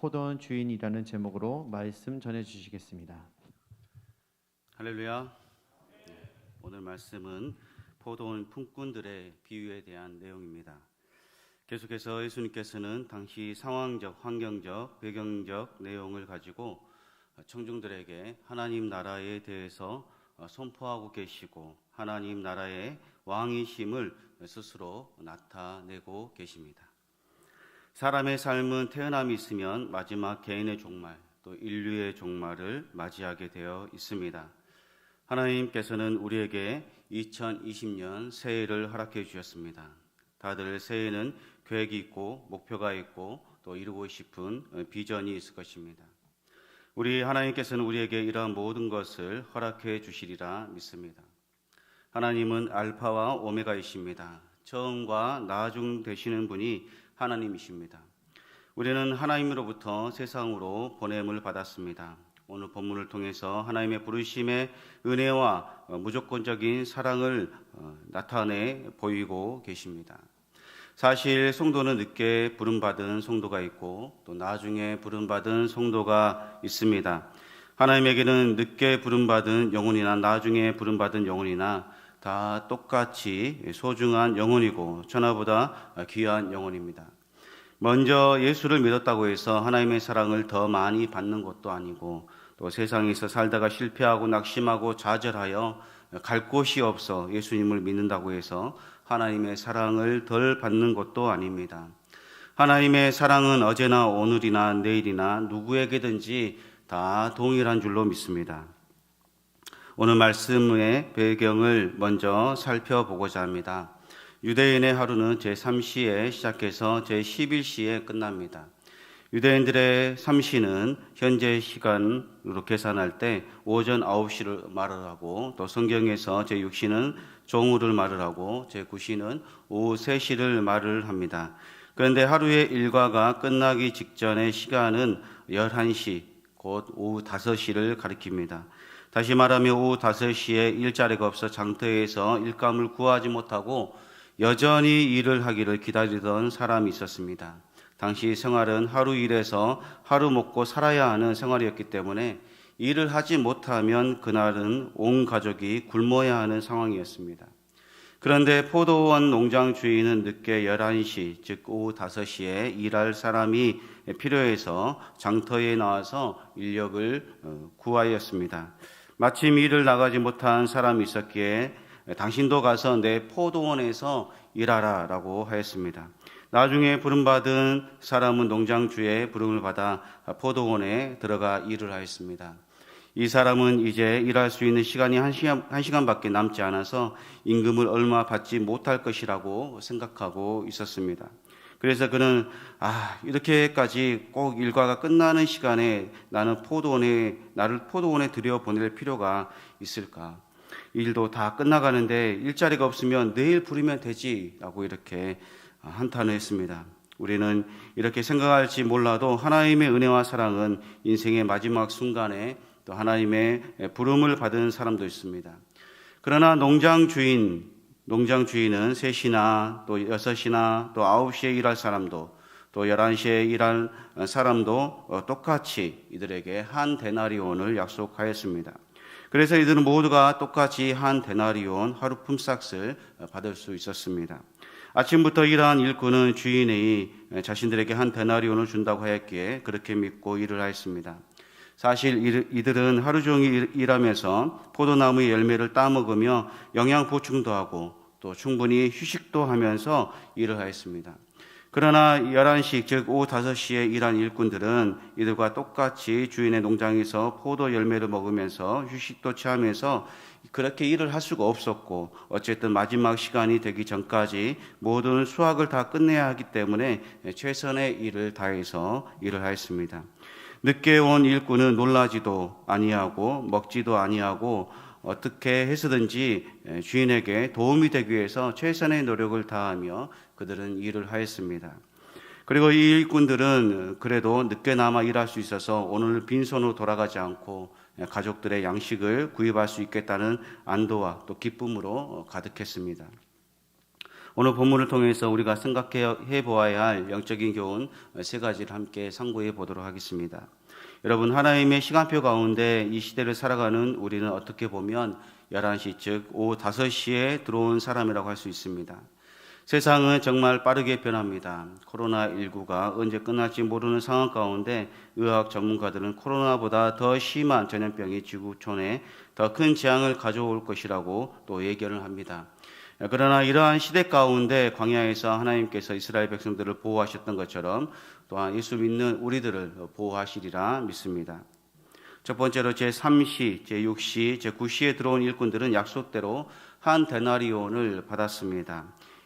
포도원 주인이라는 제목으로 말씀 전해 주시겠습니다. 할렐루야. 오늘 말씀은 포도원 품꾼들의 비유에 대한 내용입니다. 계속해서 예수님께서는 당시 상황적, 환경적, 배경적 내용을 가지고 청중들에게 하나님 나라에 대해서 선포하고 계시고 하나님 나라의 왕이심을 스스로 나타내고 계십니다. 사람의 삶은 태어남이 있으면 마지막 개인의 종말, 또 인류의 종말을 맞이하게 되어 있습니다. 하나님께서는 우리에게 2020년 새해를 허락해 주셨습니다. 다들 새해에는 계획이 있고 목표가 있고 또 이루고 싶은 비전이 있을 것입니다. 우리 하나님께서는 우리에게 이러한 모든 것을 허락해 주시리라 믿습니다. 하나님은 알파와 오메가이십니다. 처음과 나중 되시는 분이 하나님이십니다. 우리는 하나님으로부터 세상으로 보냄을 받았습니다. 오늘 본문을 통해서 하나님의 부르심의 은혜와 무조건적인 사랑을 나타내 보이고 계십니다. 사실 성도는 늦게 부름받은 성도가 있고 또 나중에 부름받은 성도가 있습니다. 하나님에게는 늦게 부름받은 영혼이나 나중에 부름받은 영혼이나 다 똑같이 소중한 영혼이고 천하보다 귀한 영혼입니다. 먼저 예수를 믿었다고 해서 하나님의 사랑을 더 많이 받는 것도 아니고 또 세상에서 살다가 실패하고 낙심하고 좌절하여 갈 곳이 없어 예수님을 믿는다고 해서 하나님의 사랑을 덜 받는 것도 아닙니다. 하나님의 사랑은 어제나 오늘이나 내일이나 누구에게든지 다 동일한 줄로 믿습니다. 오늘 말씀의 배경을 먼저 살펴보고자 합니다. 유대인의 하루는 제3시에 시작해서 제11시에 끝납니다. 유대인들의 3시는 현재 시간으로 계산할 때 오전 9시를 말을 하고 또 성경에서 제6시는 종우를 말을 하고 제9시는 오후 3시를 말을 합니다. 그런데 하루의 일과가 끝나기 직전의 시간은 11시, 곧 오후 5시를 가리킵니다. 다시 말하면 오후 5시에 일자리가 없어 장터에서 일감을 구하지 못하고 여전히 일을 하기를 기다리던 사람이 있었습니다. 당시 생활은 하루 일해서 하루 먹고 살아야 하는 생활이었기 때문에 일을 하지 못하면 그날은 온 가족이 굶어야 하는 상황이었습니다. 그런데 포도원 농장 주인은 늦게 11시, 즉 오후 5시에 일할 사람이 필요해서 장터에 나와서 인력을 구하였습니다. 마침 일을 나가지 못한 사람이 있었기에 당신도 가서 내 포도원에서 일하라 라고 하였습니다. 나중에 부름받은 사람은 농장주의 부름을 받아 포도원에 들어가 일을 하였습니다. 이 사람은 이제 일할 수 있는 시간이 한 시간밖에 남지 않아서 임금을 얼마 받지 못할 것이라고 생각하고 있었습니다. 그래서 그는 이렇게까지 꼭 일과가 끝나는 시간에 나를 포도원에 들여보낼 필요가 있을까? 일도 다 끝나가는데 일자리가 없으면 내일 부르면 되지라고 이렇게 한탄을 했습니다. 우리는 이렇게 생각할지 몰라도 하나님의 은혜와 사랑은 인생의 마지막 순간에 또 하나님의 부름을 받은 사람도 있습니다. 그러나 농장 주인은 3시나 또 6시나 또 9시에 일할 사람도 또 11시에 일할 사람도 똑같이 이들에게 한 데나리온을 약속하였습니다. 그래서 이들은 모두가 똑같이 한 데나리온 하루 품삯을 받을 수 있었습니다. 아침부터 일한 일꾼은 주인이 자신들에게 한 데나리온을 준다고 하였기에 그렇게 믿고 일을 하였습니다. 사실 이들은 하루 종일 일하면서 포도나무의 열매를 따먹으며 영양 보충도 하고 또 충분히 휴식도 하면서 일을 하였습니다. 그러나 11시, 즉 오후 5시에 일한 일꾼들은 이들과 똑같이 주인의 농장에서 포도 열매를 먹으면서 휴식도 취하면서 그렇게 일을 할 수가 없었고 어쨌든 마지막 시간이 되기 전까지 모든 수확을 다 끝내야 하기 때문에 최선의 일을 다해서 일을 하였습니다. 늦게 온 일꾼은 놀라지도 아니하고 먹지도 아니하고 어떻게 해서든지 주인에게 도움이 되기 위해서 최선의 노력을 다하며 그들은 일을 하였습니다. 그리고 이 일꾼들은 그래도 늦게나마 일할 수 있어서 오늘 빈손으로 돌아가지 않고 가족들의 양식을 구입할 수 있겠다는 안도와 또 기쁨으로 가득했습니다. 오늘 본문을 통해서 우리가 생각해 보아야 할 영적인 교훈 세 가지를 함께 상고해 보도록 하겠습니다. 여러분, 하나님의 시간표 가운데 이 시대를 살아가는 우리는 어떻게 보면 11시 즉 오후 5시에 들어온 사람이라고 할 수 있습니다. 세상은 정말 빠르게 변합니다. 코로나19가 언제 끝날지 모르는 상황 가운데 의학 전문가들은 코로나보다 더 심한 전염병이 지구촌에 더 큰 재앙을 가져올 것이라고 또 예견을 합니다. 그러나 이러한 시대 가운데 광야에서 하나님께서 이스라엘 백성들을 보호하셨던 것처럼 또한 예수 믿는 우리들을 보호하시리라 믿습니다. 첫 번째로 제3시, 제6시, 제9시에 들어온 일꾼들은 약속대로 한 데나리온을 받았습니다.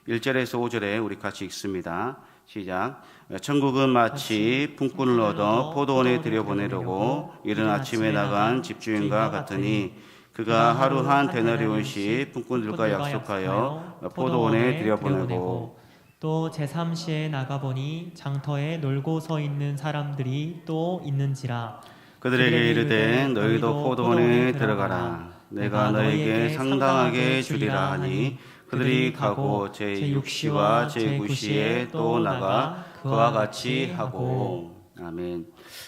1절에서 5절에 우리 같이 읽습니다. 시작. 천국은 마치 품꾼을 얻어 포도원에 들여보내려고 이른 아침에 나간 집주인과 같으니 그가 하루 한 데나리온씩 품꾼들과 약속하여 포도원에 들여보내고 또 제3시에 나가보니 장터에 놀고 서 있는 사람들이 또 있는지라 그들에게 이르되 너희도 포도원에 들어가라. 내가 너에게 상당하게 주리라 하니 그들이 가고 제6시와 제9시에 또 나가 그와 같이 하고. 아멘.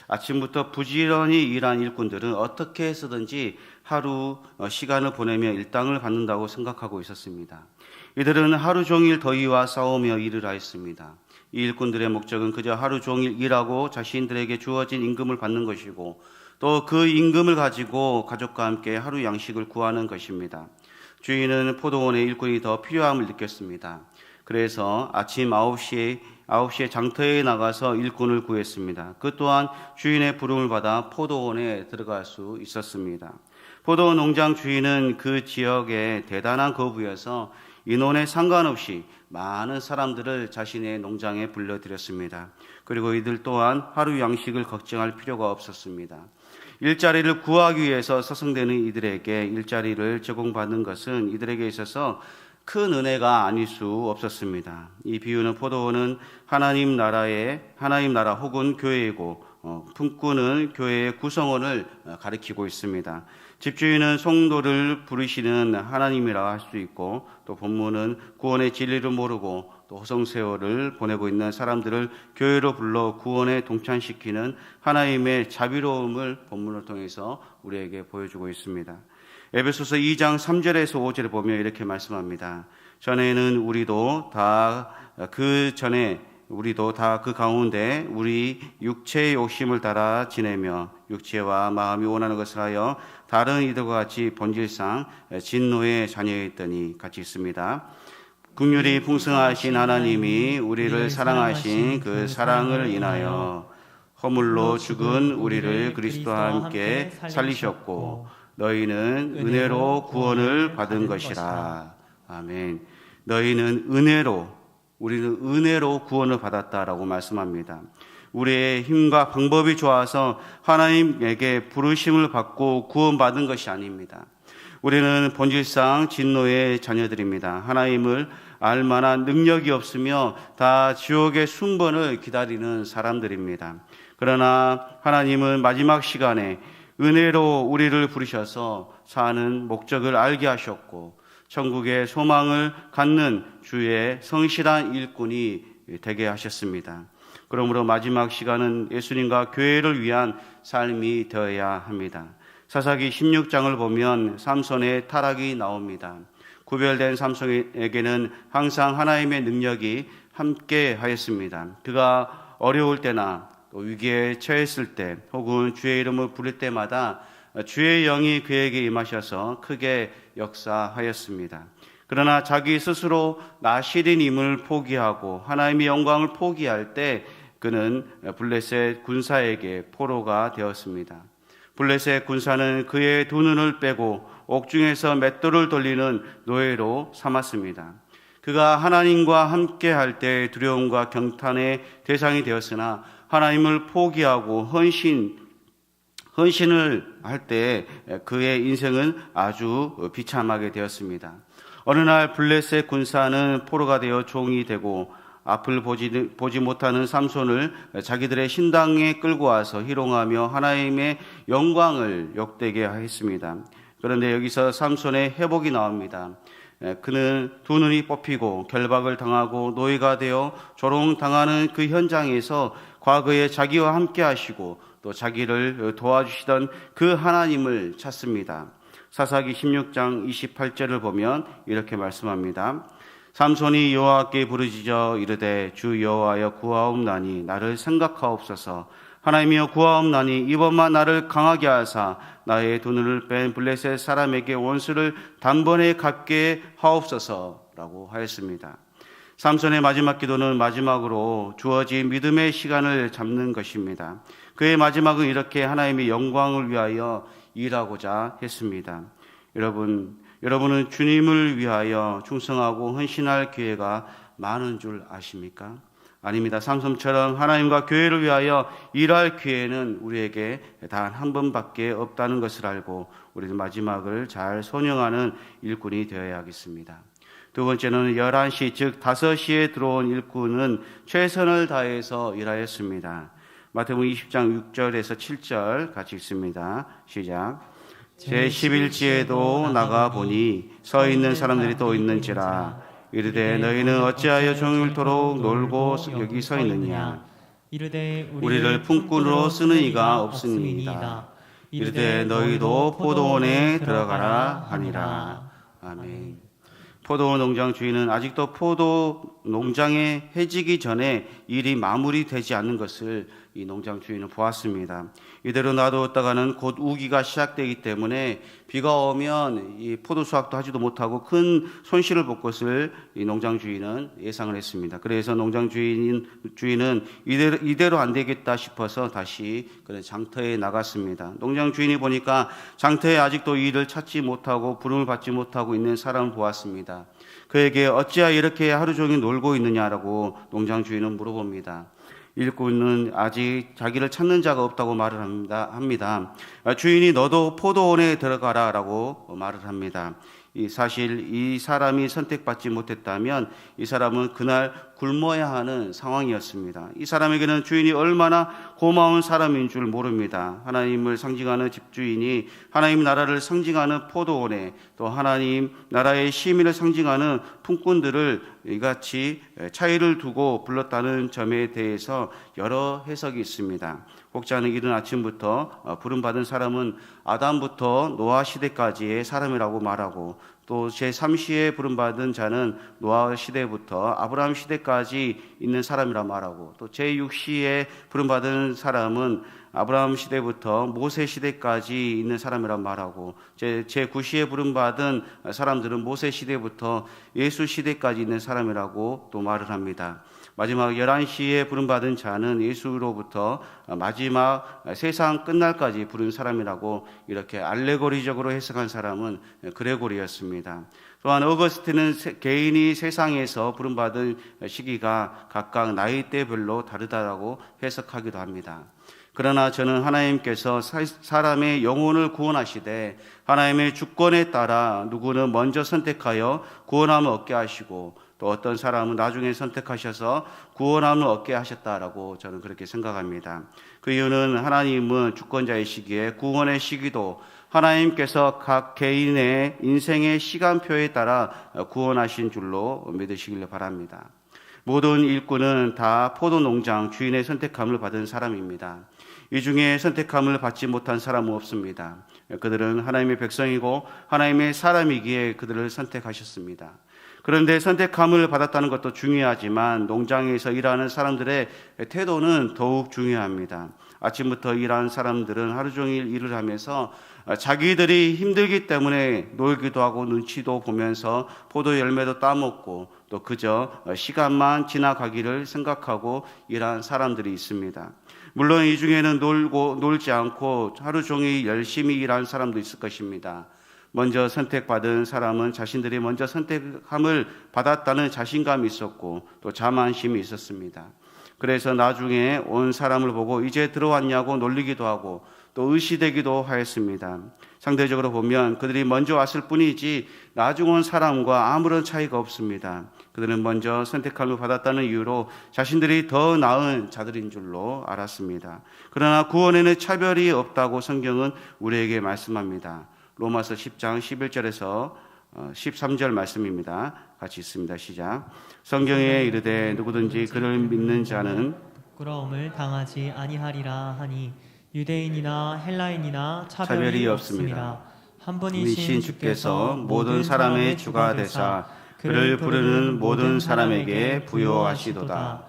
아침부터 부지런히 일한 일꾼들은 어떻게 해서든지 하루 시간을 보내며 일당을 받는다고 생각하고 있었습니다. 이들은 하루 종일 더위와 싸우며 일을 하였습니다. 이 일꾼들의 목적은 그저 하루 종일 일하고 자신들에게 주어진 임금을 받는 것이고 또 그 임금을 가지고 가족과 함께 하루 양식을 구하는 것입니다. 주인은 포도원의 일꾼이 더 필요함을 느꼈습니다. 그래서 아침 9시에 장터에 나가서 일꾼을 구했습니다. 그 또한 주인의 부름을 받아 포도원에 들어갈 수 있었습니다. 포도원 농장 주인은 그 지역의 대단한 거부여서 인원에 상관없이 많은 사람들을 자신의 농장에 불러들였습니다. 그리고 이들 또한 하루 양식을 걱정할 필요가 없었습니다. 일자리를 구하기 위해서 서성대는 이들에게 일자리를 제공받는 것은 이들에게 있어서 큰 은혜가 아닐 수 없었습니다. 이 비유는 포도원은 하나님 나라 혹은 교회이고 품꾼은 교회의 구성원을 가리키고 있습니다. 집주인은 성도를 부르시는 하나님이라 할 수 있고 또 본문은 구원의 진리를 모르고 또 호성세월을 보내고 있는 사람들을 교회로 불러 구원에 동참시키는 하나님의 자비로움을 본문을 통해서 우리에게 보여주고 있습니다. 에베소서 2장 3절에서 5절에 보면 이렇게 말씀합니다. 전에는 우리도 다 그 가운데 우리 육체의 욕심을 따라 지내며 육체와 마음이 원하는 것을 하여 다른 이들과 같이 본질상 진노의 자녀였더니 같이 있습니다. 긍휼이 풍성하신 하나님이 우리를 사랑하신 그 사랑을 인하여 허물로 죽은 우리를 그리스도와 함께 살리셨고 너희는 은혜로 구원을 받은 것이라. 아멘. 너희는 우리는 은혜로 구원을 받았다라고 말씀합니다. 우리의 힘과 방법이 좋아서 하나님에게 부르심을 받고 구원받은 것이 아닙니다. 우리는 본질상 진노의 자녀들입니다. 하나님을 알 만한 능력이 없으며 다 지옥의 순번을 기다리는 사람들입니다. 그러나 하나님은 마지막 시간에 은혜로 우리를 부르셔서 사는 목적을 알게 하셨고 천국의 소망을 갖는 주의 성실한 일꾼이 되게 하셨습니다. 그러므로 마지막 시간은 예수님과 교회를 위한 삶이 되어야 합니다. 사사기 16장을 보면 삼손의 타락이 나옵니다. 구별된 삼손에게는 항상 하나님의 능력이 함께 하였습니다. 그가 어려울 때나 또 위기에 처했을 때 혹은 주의 이름을 부를 때마다 주의 영이 그에게 임하셔서 크게 역사하였습니다. 그러나 자기 스스로 나시린임을 포기하고 하나님의 영광을 포기할 때 그는 블레셋 군사에게 포로가 되었습니다. 블레셋 군사는 그의 두 눈을 빼고 옥중에서 맷돌을 돌리는 노예로 삼았습니다. 그가 하나님과 함께 할 때 두려움과 경탄의 대상이 되었으나 하나님을 포기하고 헌신을 할 때 그의 인생은 아주 비참하게 되었습니다. 어느 날 블레셋 군사는 포로가 되어 종이 되고 앞을 보지 못하는 삼손을 자기들의 신당에 끌고 와서 희롱하며 하나님의 영광을 욕되게 했습니다. 그런데 여기서 삼손의 회복이 나옵니다. 그는 두 눈이 뽑히고 결박을 당하고 노예가 되어 조롱당하는 그 현장에서 과거에 자기와 함께 하시고 또 자기를 도와주시던 그 하나님을 찾습니다. 사사기 16장 28절을 보면 이렇게 말씀합니다. 삼손이 여호와께 부르짖어 이르되 주 여호와여 구하옵나니 나를 생각하옵소서. 하나님이여 구하옵나니 이번만 나를 강하게 하사 나의 두 눈을 뺀 블레셋 사람에게 원수를 단번에 갚게 하옵소서라고 하였습니다. 삼손의 마지막 기도는 마지막으로 주어진 믿음의 시간을 잡는 것입니다. 그의 마지막은 이렇게 하나님의 영광을 위하여 일하고자 했습니다. 여러분은 주님을 위하여 충성하고 헌신할 기회가 많은 줄 아십니까? 아닙니다. 삼손처럼 하나님과 교회를 위하여 일할 기회는 우리에게 단 한 번밖에 없다는 것을 알고 우리는 마지막을 잘 손영하는 일꾼이 되어야겠습니다. 두 번째는 11시 즉 5시에 들어온 일꾼은 최선을 다해서 일하였습니다. 마태복음 20장 6절에서 7절 같이 읽습니다. 시작. 제11지에도 나가보니 서 있는 사람들이 또 있는지라 이르되 너희는 어찌하여 종일토록 놀고 여기 서 있느냐. 이르되 우리를 품꾼으로 쓰는 이가 없음이니이다. 이르되 너희도 포도원에 들어가라 하니라. 아멘. 포도원 농장 주인은 아직도 포도 농장에 해지기 전에 일이 마무리되지 않는 것을 이 농장 주인은 보았습니다. 이대로 놔두었다가는 곧 우기가 시작되기 때문에 비가 오면 이 포도 수확도 하지도 못하고 큰 손실을 볼 것을 이 농장 주인은 예상을 했습니다. 그래서 농장 주인은 이대로 안 되겠다 싶어서 다시 그런 장터에 나갔습니다. 농장 주인이 보니까 장터에 아직도 일을 찾지 못하고 부름을 받지 못하고 있는 사람을 보았습니다. 그에게 어찌하여 이렇게 하루 종일 놀고 있느냐라고 농장 주인은 물어봅니다. 일꾼은 아직 자기를 찾는 자가 없다고 말을 합니다. 주인이 너도 포도원에 들어가라라고 말을 합니다. 사실 이 사람이 선택받지 못했다면 이 사람은 그날 굶어야 하는 상황이었습니다. 이 사람에게는 주인이 얼마나 고마운 사람인 줄 모릅니다. 하나님을 상징하는 집주인이 하나님 나라를 상징하는 포도원에 또 하나님 나라의 시민을 상징하는 품꾼들을 이같이 차이를 두고 불렀다는 점에 대해서 여러 해석이 있습니다. 혹자는 이른 아침부터 부름받은 사람은 아담부터 노아 시대까지의 사람이라고 말하고 또 제3시에 부름받은 자는 노아 시대부터 아브라함 시대까지 있는 사람이라 말하고 또 제6시에 부름받은 사람은 아브라함 시대부터 모세 시대까지 있는 사람이라 말하고 제9시에 부름받은 사람들은 모세 시대부터 예수 시대까지 있는 사람이라고 또 말을 합니다. 마지막 11시에 부름받은 자는 예수로부터 마지막 세상 끝날까지 부른 사람이라고 이렇게 알레고리적으로 해석한 사람은 그레고리였습니다. 또한 어거스틴은 개인이 세상에서 부름받은 시기가 각각 나이대별로 다르다고 해석하기도 합니다. 그러나 저는 하나님께서 사람의 영혼을 구원하시되 하나님의 주권에 따라 누구는 먼저 선택하여 구원함을 얻게 하시고 또 어떤 사람은 나중에 선택하셔서 구원함을 얻게 하셨다라고 저는 그렇게 생각합니다. 그 이유는 하나님은 주권자이시기에 구원의 시기도 하나님께서 각 개인의 인생의 시간표에 따라 구원하신 줄로 믿으시길 바랍니다. 모든 일꾼은 다 포도농장 주인의 선택함을 받은 사람입니다. 이 중에 선택함을 받지 못한 사람은 없습니다. 그들은 하나님의 백성이고 하나님의 사람이기에 그들을 선택하셨습니다. 그런데 선택함을 받았다는 것도 중요하지만 농장에서 일하는 사람들의 태도는 더욱 중요합니다. 아침부터 일하는 사람들은 하루 종일 일을 하면서 자기들이 힘들기 때문에 놀기도 하고 눈치도 보면서 포도 열매도 따먹고 또 그저 시간만 지나가기를 생각하고 일하는 사람들이 있습니다. 물론 이 중에는 놀지 않고 하루 종일 열심히 일하는 사람도 있을 것입니다. 먼저 선택받은 사람은 자신들이 먼저 선택함을 받았다는 자신감이 있었고 또 자만심이 있었습니다. 그래서 나중에 온 사람을 보고 이제 들어왔냐고 놀리기도 하고 또 의시되기도 하였습니다. 상대적으로 보면 그들이 먼저 왔을 뿐이지 나중 온 사람과 아무런 차이가 없습니다. 그들은 먼저 선택함을 받았다는 이유로 자신들이 더 나은 자들인 줄로 알았습니다. 그러나 구원에는 차별이 없다고 성경은 우리에게 말씀합니다. 로마서 10장 11절에서 13절 말씀입니다. 같이 읽습니다. 시작. 성경에 이르되 누구든지 그를 믿는 자는 부끄러움을 당하지 아니하리라 하니 유대인이나 헬라인이나 차별이 차별이 없습니다. 한 분이신 분이신 주께서 모든 사람의 주가 되사 그를 부르는 모든 사람에게 부요하시도다.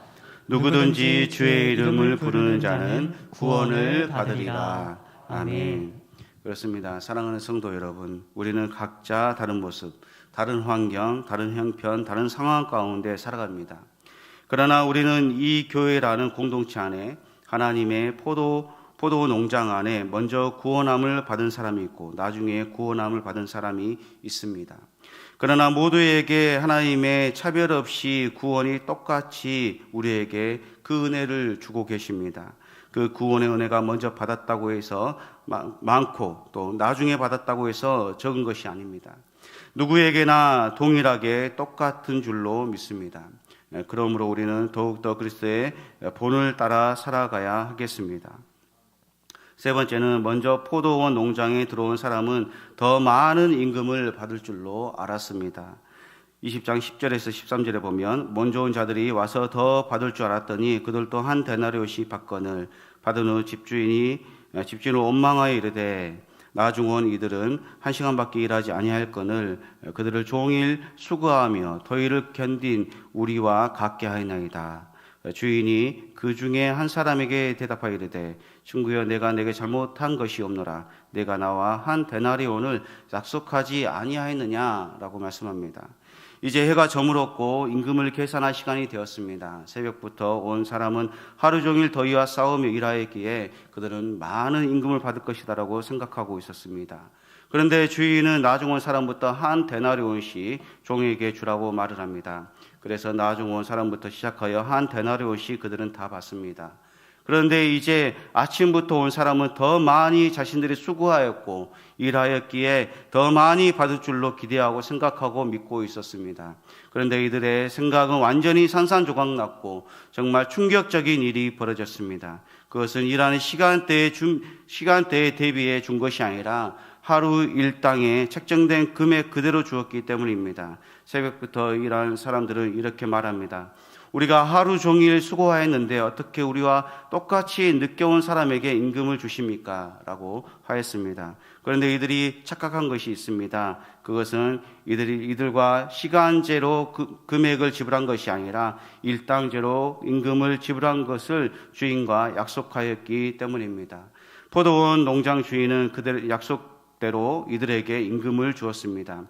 누구든지 주의 이름을 부르는 자는 구원을 받으리라. 아멘. 그렇습니다. 사랑하는 성도 여러분, 우리는 각자 다른 모습, 다른 환경, 다른 형편, 다른 상황 가운데 살아갑니다. 그러나 우리는 이 교회라는 공동체 안에 하나님의 포도 농장 안에 먼저 구원함을 받은 사람이 있고 나중에 구원함을 받은 사람이 있습니다. 그러나 모두에게 하나님의 차별 없이 구원이 똑같이 우리에게 그 은혜를 주고 계십니다. 그 구원의 은혜가 먼저 받았다고 해서 많고 또 나중에 받았다고 해서 적은 것이 아닙니다. 누구에게나 동일하게 똑같은 줄로 믿습니다. 그러므로 우리는 더욱더 그리스도의 본을 따라 살아가야 하겠습니다. 세 번째는 먼저 포도원 농장에 들어온 사람은 더 많은 임금을 받을 줄로 알았습니다. 20장 10절에서 13절에 보면 먼저 온 자들이 와서 더 받을 줄 알았더니 그들도 한 데나리오씩 받거늘 받은 후 집주인은 원망하여 이르되 나중 온 이들은 1시간밖에 일하지 아니할거늘 그들을 종일 수고하며 더위를 견딘 우리와 같게 하였나이다. 주인이 그 중에 한 사람에게 대답하여 이르되 친구여 내가 내게 잘못한 것이 없노라. 내가 나와 한 데나리온을 약속하지 아니하였느냐라고 말씀합니다. 이제 해가 저물었고 임금을 계산할 시간이 되었습니다. 새벽부터 온 사람은 하루 종일 더위와 싸우며 일하였기에 그들은 많은 임금을 받을 것이다라고 생각하고 있었습니다. 그런데 주인은 나중 온 사람부터 한 데나리온씩 종에게 주라고 말을 합니다. 그래서 나중 온 사람부터 시작하여 한 데나리온씩 그들은 다 받습니다. 그런데 이제 아침부터 온 사람은 더 많이 자신들이 수고하였고 일하였기에 더 많이 받을 줄로 기대하고 생각하고 믿고 있었습니다. 그런데 이들의 생각은 완전히 산산조각 났고 정말 충격적인 일이 벌어졌습니다. 그것은 일하는 시간대에 대비해 준 것이 아니라 하루 일당에 책정된 금액 그대로 주었기 때문입니다. 새벽부터 일하는 사람들은 이렇게 말합니다. 우리가 하루 종일 수고하였는데 어떻게 우리와 똑같이 늦게 온 사람에게 임금을 주십니까? 라고 하였습니다. 그런데 이들이 착각한 것이 있습니다. 그것은 이들과 시간제로 금액을 지불한 것이 아니라 일당제로 임금을 지불한 것을 주인과 약속하였기 때문입니다. 포도원 농장 주인은 그들 약속대로 이들에게 임금을 주었습니다.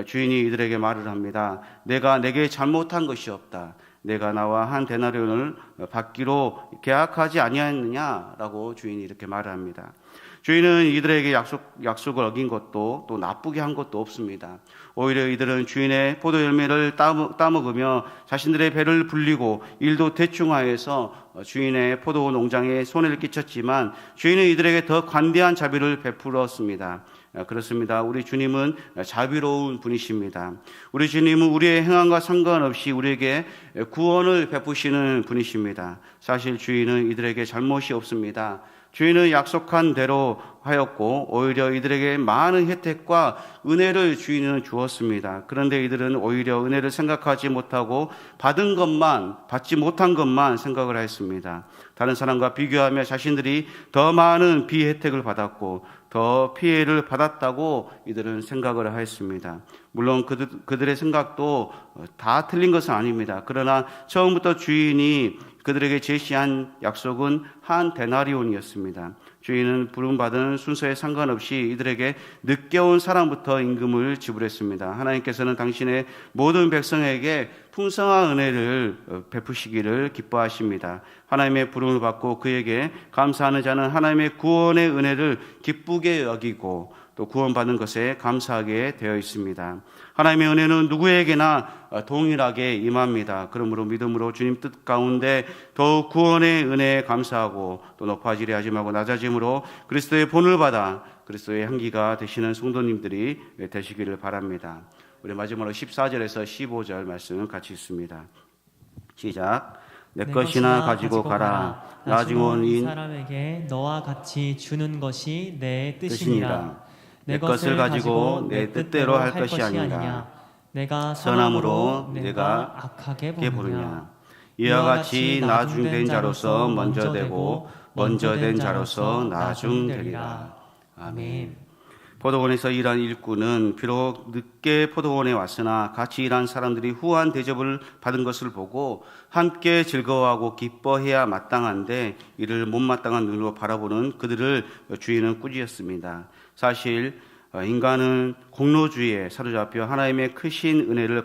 주인이 이들에게 말을 합니다. 내가 내게 잘못한 것이 없다. 내가 나와 한 데나리온을 받기로 계약하지 아니하였느냐라고 주인이 이렇게 말을 합니다. 주인은 이들에게 약속을 어긴 것도 또 나쁘게 한 것도 없습니다. 오히려 이들은 주인의 포도 열매를 따먹으며 자신들의 배를 불리고 일도 대충하여서 주인의 포도 농장에 손해를 끼쳤지만 주인은 이들에게 더 관대한 자비를 베풀었습니다. 그렇습니다. 우리 주님은 자비로운 분이십니다. 우리 주님은 우리의 행함과 상관없이 우리에게 구원을 베푸시는 분이십니다. 사실 주인은 이들에게 잘못이 없습니다. 주인은 약속한 대로 하였고 오히려 이들에게 많은 혜택과 은혜를 주인은 주었습니다. 그런데 이들은 오히려 은혜를 생각하지 못하고 받지 못한 것만 생각을 했습니다. 다른 사람과 비교하며 자신들이 더 많은 비혜택을 받았고 더 피해를 받았다고 이들은 생각을 하였습니다. 물론 그들의 생각도 다 틀린 것은 아닙니다. 그러나 처음부터 주인이 그들에게 제시한 약속은 한 데나리온이었습니다. 주인은 부름받은 순서에 상관없이 이들에게 늦게 온 사람부터 임금을 지불했습니다. 하나님께서는 당신의 모든 백성에게 풍성한 은혜를 베푸시기를 기뻐하십니다. 하나님의 부름을 받고 그에게 감사하는 자는 하나님의 구원의 은혜를 기쁘게 여기고 또 구원받는 것에 감사하게 되어 있습니다. 하나님의 은혜는 누구에게나 동일하게 임합니다. 그러므로 믿음으로 주님 뜻 가운데 더욱 구원의 은혜에 감사하고 또 높아지려 하지 말고 낮아짐으로 그리스도의 본을 받아 그리스도의 향기가 되시는 성도님들이 되시기를 바랍니다. 우리 마지막으로 14절에서 15절 말씀 같이 읽습니다. 시작. 내 것이나 가지고 가라. 나중 온 이 사람에게 너와 같이 주는 것이 내 뜻이니라. 내 것을 가지고 내 뜻대로 할 것이 아니라 내가 선함으로 내가 악하게 보느냐. 이와 같이 나중된 자로서 먼저 되고 먼저 된 자로서 나중되리라. 아멘. 포도원에서 일한 일꾼은 비록 늦게 포도원에 왔으나 같이 일한 사람들이 후한 대접을 받은 것을 보고 함께 즐거워하고 기뻐해야 마땅한데 이를 못마땅한 눈으로 바라보는 그들을 주인은 꾸짖었습니다. 사실 인간은 공로주의에 사로잡혀 하나님의 크신 은혜를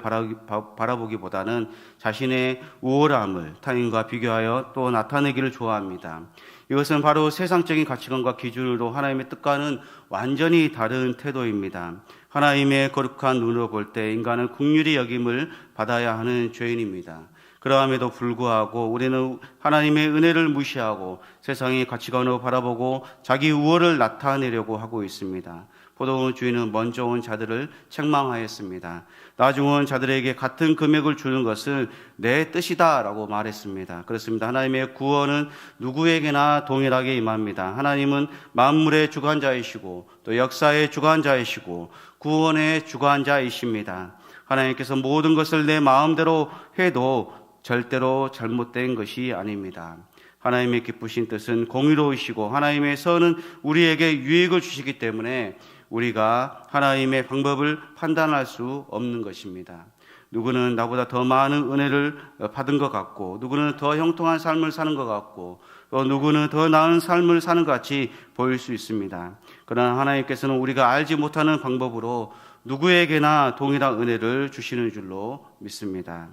바라보기보다는 자신의 우월함을 타인과 비교하여 또 나타내기를 좋아합니다. 이것은 바로 세상적인 가치관과 기준으로 하나님의 뜻과는 완전히 다른 태도입니다. 하나님의 거룩한 눈으로 볼 때 인간은 긍휼히 여김을 받아야 하는 죄인입니다. 그러함에도 불구하고 우리는 하나님의 은혜를 무시하고 세상의 가치관으로 바라보고 자기 우월을 나타내려고 하고 있습니다. 포도원 주인은 먼저 온 자들을 책망하였습니다. 나중 온 자들에게 같은 금액을 주는 것을 내 뜻이다 라고 말했습니다. 그렇습니다. 하나님의 구원은 누구에게나 동일하게 임합니다. 하나님은 만물의 주관자이시고 또 역사의 주관자이시고 구원의 주관자이십니다. 하나님께서 모든 것을 내 마음대로 해도 절대로 잘못된 것이 아닙니다. 하나님의 기쁘신 뜻은 공의로우시고 하나님의 선은 우리에게 유익을 주시기 때문에 우리가 하나님의 방법을 판단할 수 없는 것입니다. 누구는 나보다 더 많은 은혜를 받은 것 같고 누구는 더 형통한 삶을 사는 것 같고 또 누구는 더 나은 삶을 사는 것 같이 보일 수 있습니다. 그러나 하나님께서는 우리가 알지 못하는 방법으로 누구에게나 동일한 은혜를 주시는 줄로 믿습니다.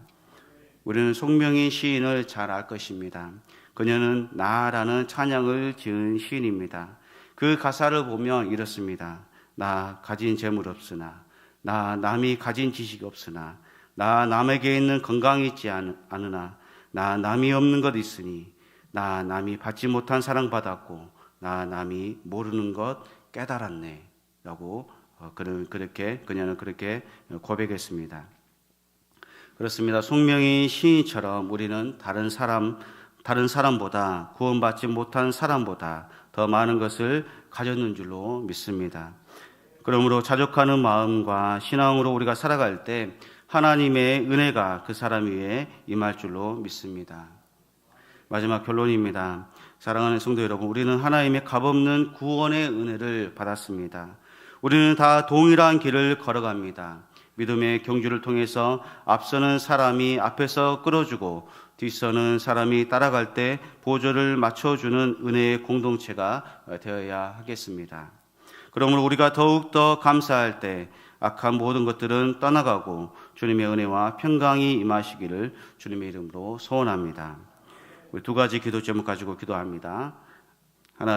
우리는 송명인 시인을 잘 알 것입니다. 그녀는 나라는 찬양을 지은 시인입니다. 그 가사를 보면 이렇습니다. 나 가진 재물 없으나 나 남이 가진 지식이 없으나 나 남에게 있는 건강이 있지 않으나 나 남이 없는 것 있으니 나 남이 받지 못한 사랑 받았고 나 남이 모르는 것 깨달았네 라고 그녀는 그렇게 고백했습니다. 그렇습니다. 송명인 시인처럼 우리는 다른 사람보다 구원받지 못한 사람보다 더 많은 것을 가졌는 줄로 믿습니다. 그러므로 자족하는 마음과 신앙으로 우리가 살아갈 때 하나님의 은혜가 그 사람 위에 임할 줄로 믿습니다. 마지막 결론입니다. 사랑하는 성도 여러분, 우리는 하나님의 값없는 구원의 은혜를 받았습니다. 우리는 다 동일한 길을 걸어갑니다. 믿음의 경주를 통해서 앞서는 사람이 앞에서 끌어주고 뒤서는 사람이 따라갈 때 보조를 맞춰주는 은혜의 공동체가 되어야 하겠습니다. 그러므로 우리가 더욱더 감사할 때 악한 모든 것들은 떠나가고 주님의 은혜와 평강이 임하시기를 주님의 이름으로 소원합니다. 우리 두 가지 기도 제목 가지고 기도합니다. 하나는